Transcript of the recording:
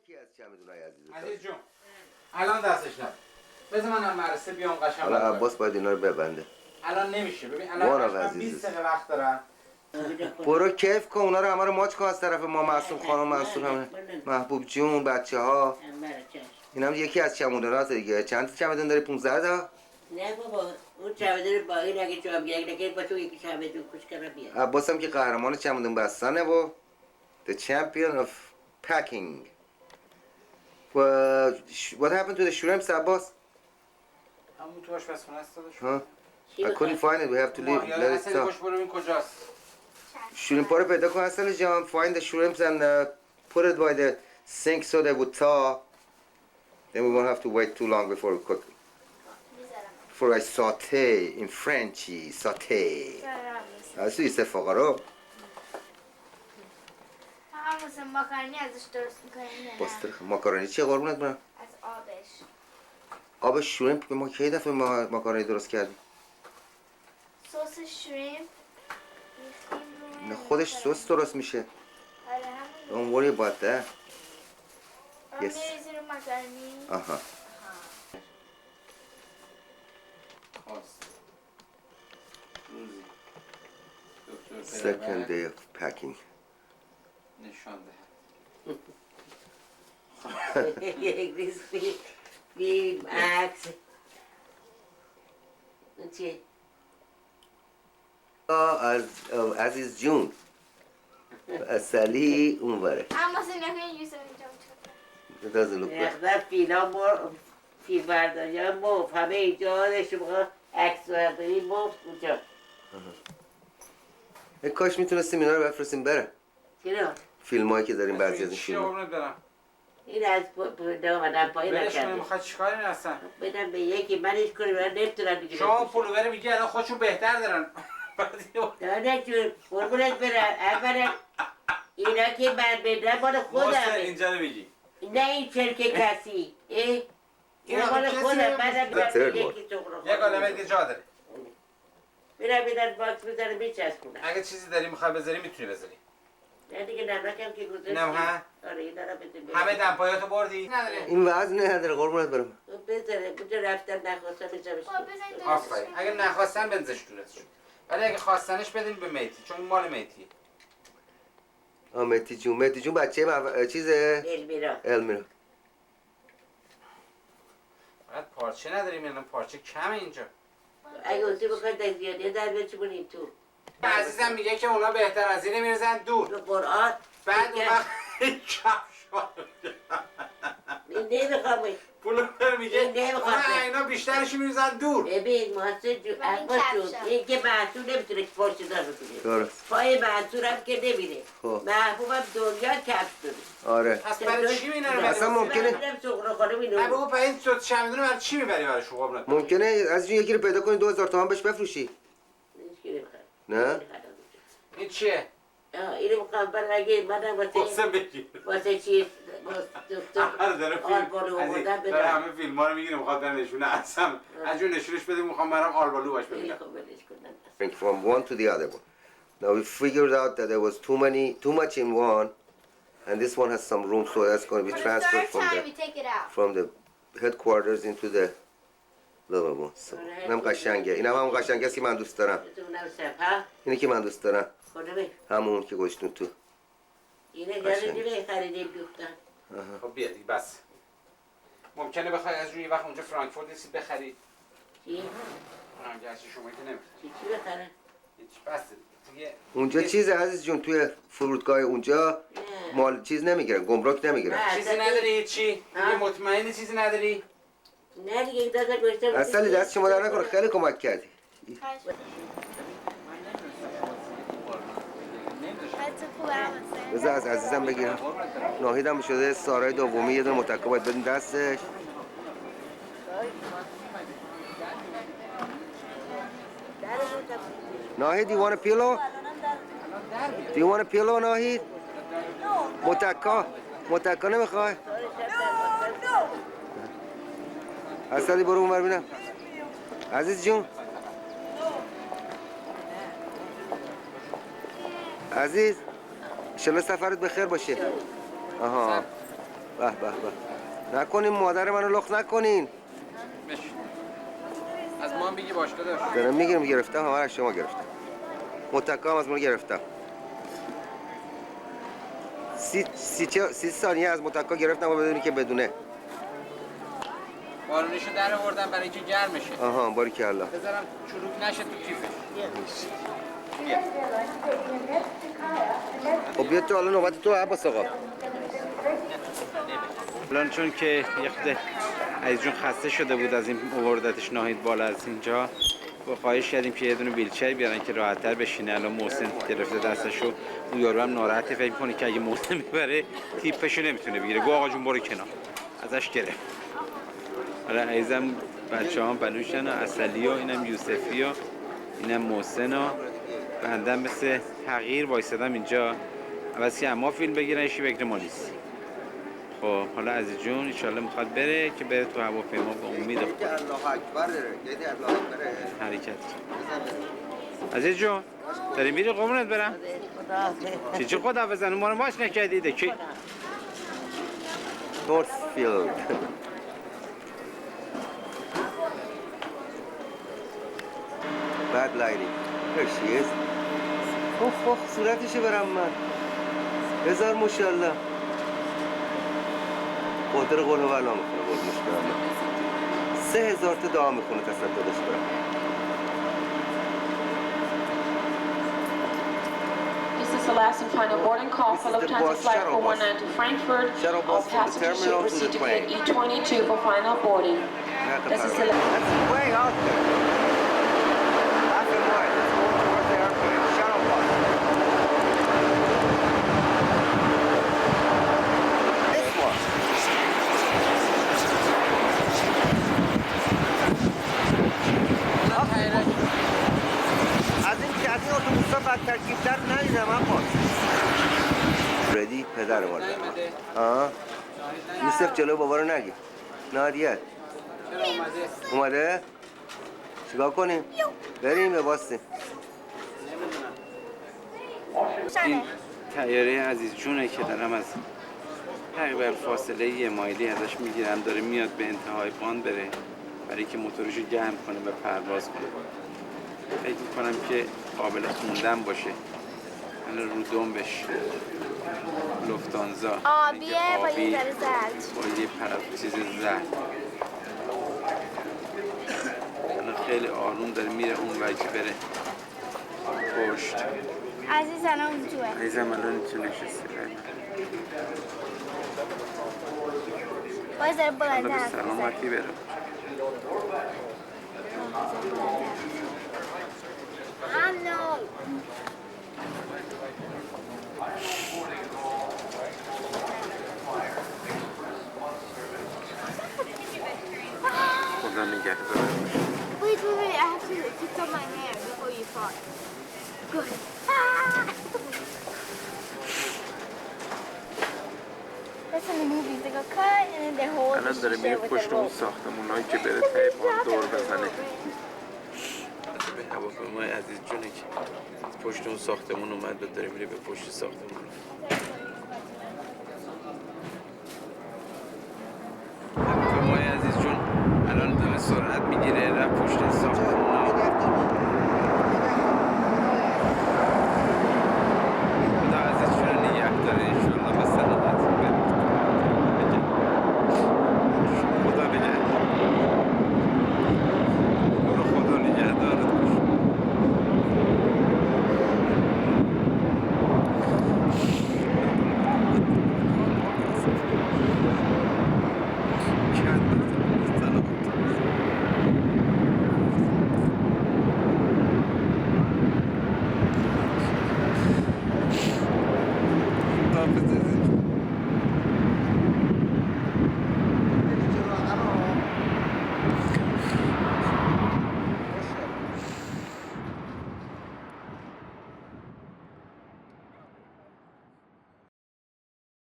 کی از چمدونای عزیز عزیز جون الان دستش نده. بذار من مدرسه بیام قشنگ. حالا عباس باید اینا رو ببنده. الان نمیشه. ببین الان من 20 دقیقه وقت دارم. برو کیف کن، اونا رو همه رو ماچ کن از طرف ما. معصوم خانم، منصور، همه محبوب جون، بچه‌ها. اینم یکی از چمدونات دیگه. چند تا چمدون داری؟ 15 تا؟ نه بابا اون چمدون با این اگه جواب گیره با تو یکی چمدون کوچیک‌تر بیار. عباس هم که قهرمان چمدون بستنه و the champion of packing. What happened to the shrimps, Abbas? همون تو آشپزخونه است داداش. Huh? I couldn't find it. We have to leave. Let it stop. برو این کجاست؟ شریمپا رو پیدا کن حسن جان. Find the shrimps and put it by the sink so they would thaw. Then we won't have to wait too long before we cook. Before I saute in Frenchy, saute. از ایست فقرا. مثلا ماکارونی ازش درست میکنیم. باستر ماکارونی چیه قربونت برم؟ از آبش. آب شریمپ ما کی دفعه ماکارونی درست کردیم؟ سس شریمپ. نه خودش سس درست میشه. آره همون. Don't worry about that. Yes. میریزی رو ماکارونی. آها. Second day of packing. نشان دهد. یک ریز فیلم عکس. چیه؟ از عزیز جون اصلی اون بره. اما مثلا نکنه اینجوری It doesn't look good. نقدر فیلم برداری ها مفت همه اینجا شما عکس برداری مفت اونجا. کاش میتونستیم اینا رو بفرستیم بره. چرا؟ فیلم هایی که داریم بعضی از این چی فیلم قربونت برم؟ این از آمدن پایین برش کنیم نکرده. میخواد چیکار این هستن؟ بدم به یکی من هیچ کنی من نمیتونم دیگه. شما پولو بره میگه الان خودشون بهتر دارن. داده جون قربونت برم اولا اینا که من بدم مال خودم. اینجا رو میگی. نه این چرک کسی. اینا مال خودم منم بدم به یکی سخورو. یک عالمه دیگه جا داره. میرم بیدن باکس بزنم میچسبونم. اگه چیزی داری میخوای بذاری میتونی بذاری. نه دیگه نمکم که گذاشتی. نه آره اینا رو بزن. همه دمپایاتو بردی؟ نداره. این وزن نداره قربونت برم. بذاره اونجا رفتم نخواستم بزنمش. آفرین. اگه نخواستن بنزش دورتشون. ولی اگه خواستنش بدین به میتی چون این مال میتیه. مهدی جون بچه چیزه؟ المیرا. فقط پارچه نداریم الان پارچه کمه اینجا. اگه اوزی بخواید در زیادیه در بچمونیم تو. عزیزم میگه که اونا بهتر از اینه میرزن دور. قرآن بعد اون وقت کفش نمیخوام پولو بر میگه نمیخوام اینا بیشترش میرزن دور. ببین محسن جون عباس جون این که محصول نمیتونه پارچه دار بکنه. پای محصولم که نمیره. محبوبم دنیا کفش داره. آره. پس برای چی اینا رو اصلا ممکنه نه بگو پس این صد چمدونو برای چی میبری برای شما قربونت؟ ممکنه از این یکی رو پیدا کنی 2000 تومان بهش بفروشی. نه؟ این چیه؟ اینو میخوام برای اگه منم واسه چیز آلبالو آوردم بدم. داره همه فیلم ها رو میگیره میخواد برای نشونه اصلا از جور نشونش بده میخوام برام آلبالو باش ببینم. From one to the other one. Now we figured out that there was too much in one, and this one has some room, so that's going to be transferred from the headquarters into the little one. So اینم قشنگه. اینم همون قشنگه است که من دوست دارم. اینی که من دوست دارم. همون که گوشتون تو. اینه یادی خریدیم دوختن. خب بیا دیگه بس. ممکنه بخوای از روی وقت اونجا فرانکفورت نیستی بخری. چی؟ گرچه شما که نمیخوای. چی بخرن؟ هیچ بس دیگه. اونجا چیز عزیز جون توی فرودگاه اونجا مال چیز نمیگیرن، گمرک نمیگیرن. چیزی نداری چی؟ دیگه مطمئنی چیزی نداری؟ نه دیگه یک دست گوشتم. اصلا دست شما در نکنه خیلی کمک کردی. بذار از عزیزم بگیرم. ناهیدم شده سارای دومی یه دونه متکا باید بدین دستش. ناهید do you want a pillow? Do you want a pillow ناهید؟ متکا نمیخوای؟ اصلی برو اونور بینم. عزیز جون عزیز انشالله سفرت بخیر باشه. آها به نکنین مادر منو لخ نکنین. بش از ما هم بگی باشگاه داشت. دارم میگیرم گرفتم، همه از شما گرفتم. متکا هم از من گرفتم. 30 ثانیه از متکا گرفتم و بدونی که بدونه. بارونیشو در آوردم برای اینکه گرم شه. آها باریکلا. بذارم چروک نشه تو کیفش. بیا. خب بیا تو الان نوبت تو عباس آقا. الان چون که یه خود عزیز جون خسته شده بود از این آوردتش ناهید بالا از اینجا، با خواهش کردیم که یه دونه ویلچر بیارن که راحت‌تر بشینه. الان محسن گرفته دستشو، اون یارو هم ناراحته، فکر می‌کنه که اگه محسن میبره تیپشو نمیتونه بگیره. گو آقا جون برو کنار، ازش گرفت. حالا عزیزم بچه‌هام بلوشن و اصلی و اینم یوسفی و اینم محسن و بندم مثل تغییر وایسادم اینجا عوض که اما فیلم بگیرن ایشی بگیره ما نیست. خب حالا عزیز جون انشالله میخواد بره که بره تو هواپیما با امید خود حرکت. عزیز جون داری میری قربونت برم؟ چی خدا بزن ما رو ماش نکردیده کی؟ نورثفیلد. Bad lighting. There she is. اوه صورتشو برم من. بذار ماشاءالله. قدر قول و بلا میخونه قول مشکلم من. 3000 تا دعا میخونه تصدقش برم. This is the last and final boarding call for Lufthansa Flight 419 to Frankfurt. All passengers should proceed to gate E22 for final boarding. This is the That's way out there. Black and white. Let's go towards the airplane. Shuttle bus. This one. از این اتوبوس‌ها بد ترکیب‌تر ندیدم عباس. ردی پدر مادر. یوسف جلو بابا رو نگی. نادیت. اومده؟ چیکار کنیم؟ بریم یا باستیم؟ این طیاره عزیز جونه که دارم از تقریبا فاصله 1 مایلی ازش میگیرم، داره میاد به انتهای باند بره برای که موتورشو گرم کنه و پرواز کنه. فکر میکنم که قابل خوندن باشه. الان رو دنبش لوفتانزا آبیه با یه ذره زرد. با یه چیز زرد. الان خیلی آروم داره میره اون وجه بره پشت. عزیز الان اونجوه. عزیزم الان اینجا نشسته. باید ذره بلنده حالا حرف به سلامتی برم. خدا نگهدار. Wait, I have to fix up my hair before you fall. Good. That's in the movies. They go cut and then they hold الان the داره میره shit with پشت a اون rope. ساختمونایی که بره ته باند دور بزنه. به هواپیمای عزیز جونه که پشت اون ساختمون اومد و داره میره به پشت ساختمون. هواپیمای عزیز جون الان داره سرعت میگیره رفت پشت ساختمون.